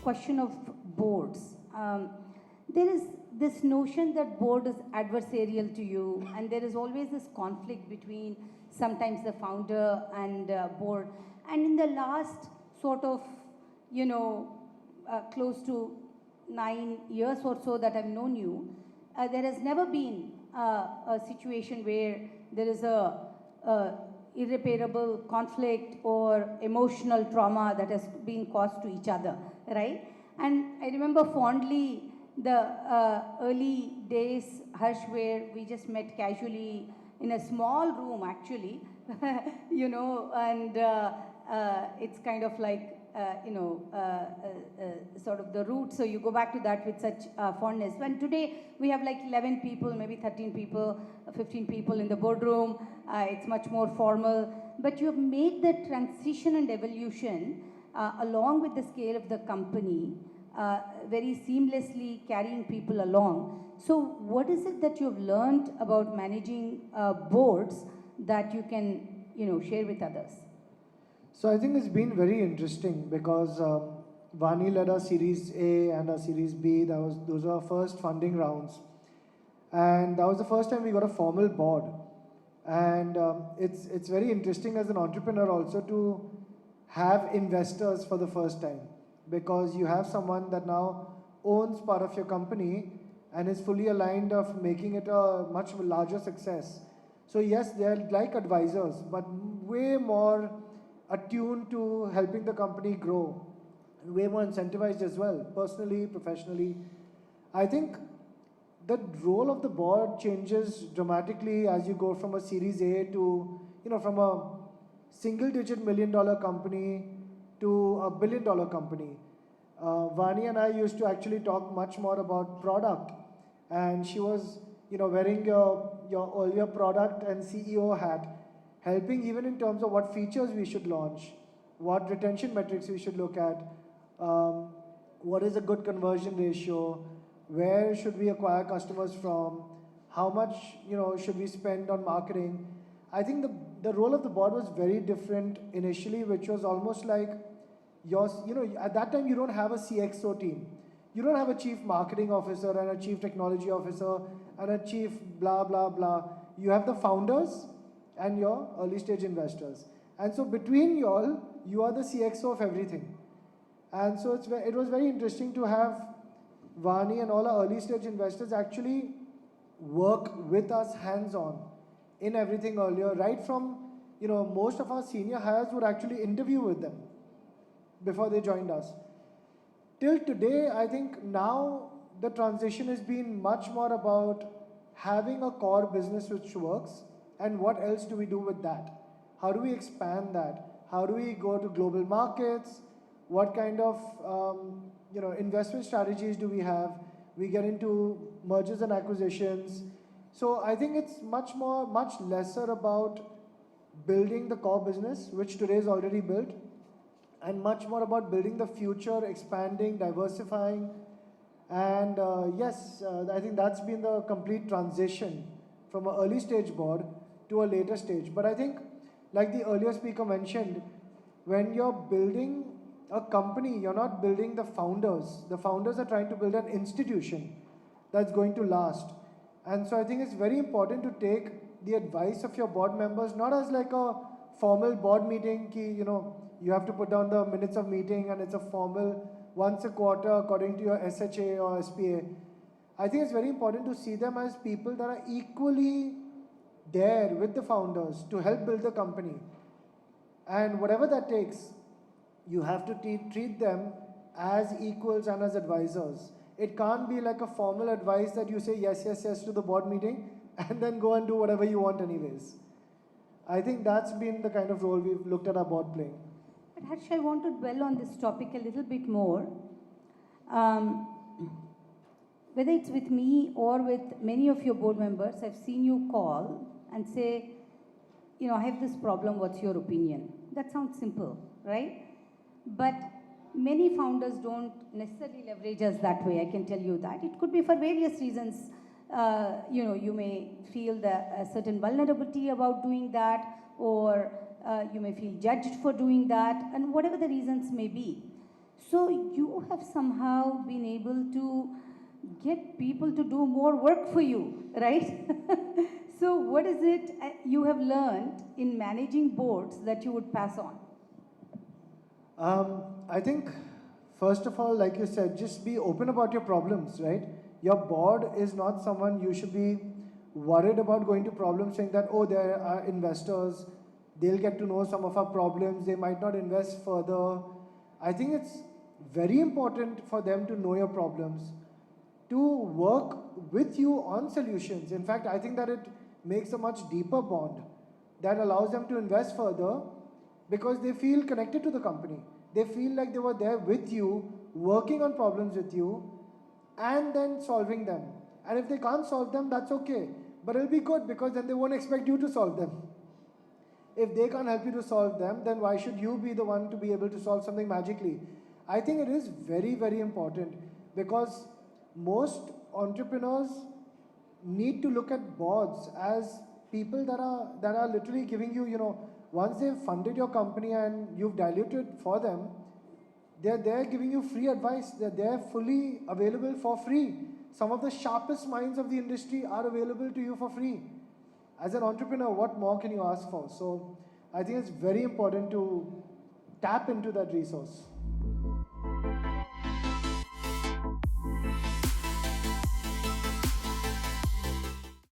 question of boards. There is this notion that board is adversarial to you, and there is always this conflict between sometimes the founder and board. And in the last sort of, close to 9 years or so that I've known you, there has never been a situation where there is a irreparable conflict or emotional trauma that has been caused to each other, right? And I remember fondly the early days, Harsh, where we just met casually in a small room, actually, and it's kind of like, sort of the root. So you go back to that with such fondness. And today we have like 11 people, maybe 13 people, 15 people in the boardroom. It's much more formal. But you have made the transition and evolution along with the scale of the company, very seamlessly carrying people along. So what is it that you've learned about managing boards that you can, share with others? So I think it's been very interesting because Vani led our Series A and our Series B. Those were our first funding rounds. And that was the first time we got a formal board. And it's very interesting as an entrepreneur also to have investors for the first time, because you have someone that now owns part of your company and is fully aligned of making it a much larger success. So yes, they're like advisors, but way more attuned to helping the company grow, and way more incentivized as well, personally, professionally. I think the role of the board changes dramatically as you go from a Series A to, from a single-digit $1 million company to a $1 billion company. Vani and I used to actually talk much more about product, and she was, wearing your earlier product and CEO hat, helping even in terms of what features we should launch, what retention metrics we should look at, what is a good conversion ratio, where should we acquire customers from, how much should we spend on marketing. I think the role of the board was very different initially, which was almost like at that time you don't have a CXO team. You don't have a chief marketing officer and a chief technology officer and a chief blah, blah, blah. You have the founders and your early stage investors. And so between y'all, you are the CXO of everything. And so it was very interesting to have Vani and all our early stage investors actually work with us hands-on in everything earlier, right from, most of our senior hires would actually interview with them before they joined us. Till today, I think now the transition has been much more about having a core business which works, and what else do we do with that? How do we expand that? How do we go to global markets? What kind of investment strategies do we have? We get into mergers and acquisitions. So I think it's much lesser about building the core business, which today is already built, and much more about building the future, expanding, diversifying. And yes, I think that's been the complete transition from an early stage board to a later stage. But I think, like the earlier speaker mentioned, when you're building a company, you're not building the founders. The founders are trying to build an institution that's going to last. And so I think it's very important to take the advice of your board members, not as like a formal board meeting, you have to put down the minutes of meeting and it's a formal once a quarter according to your SHA or SPA. I think it's very important to see them as people that are equally there with the founders to help build the company. And whatever that takes, you have to treat them as equals and as advisors. It can't be like a formal advice that you say yes, yes, yes to the board meeting and then go and do whatever you want anyways. I think that's been the kind of role we've looked at our board playing. But Harsh, I want to dwell on this topic a little bit more. Whether it's with me or with many of your board members, I've seen you call and say, I have this problem, what's your opinion? That sounds simple, right? But many founders don't necessarily leverage us that way, I can tell you that. It could be for various reasons. You may feel a certain vulnerability about doing that, or you may feel judged for doing that, and whatever the reasons may be. So you have somehow been able to get people to do more work for you, right? So what is it you have learned in managing boards that you would pass on? I think, first of all, like you said, just be open about your problems, right? Your board is not someone you should be worried about going to problems saying that, oh, there are investors, they'll get to know some of our problems, they might not invest further. I think it's very important for them to know your problems, to work with you on solutions. In fact, I think that it makes a much deeper bond that allows them to invest further because they feel connected to the company. They feel like they were there with you, working on problems with you, and then solving them. And if they can't solve them, that's okay. But it'll be good because then they won't expect you to solve them. If they can't help you to solve them, then why should you be the one to be able to solve something magically? I think it is very, very important because most entrepreneurs need to look at boards as people that are literally giving you, once they've funded your company and you've diluted for them, they're there giving you free advice. They're there fully available for free. Some of the sharpest minds of the industry are available to you for free. As an entrepreneur, what more can you ask for? So I think it's very important to tap into that resource.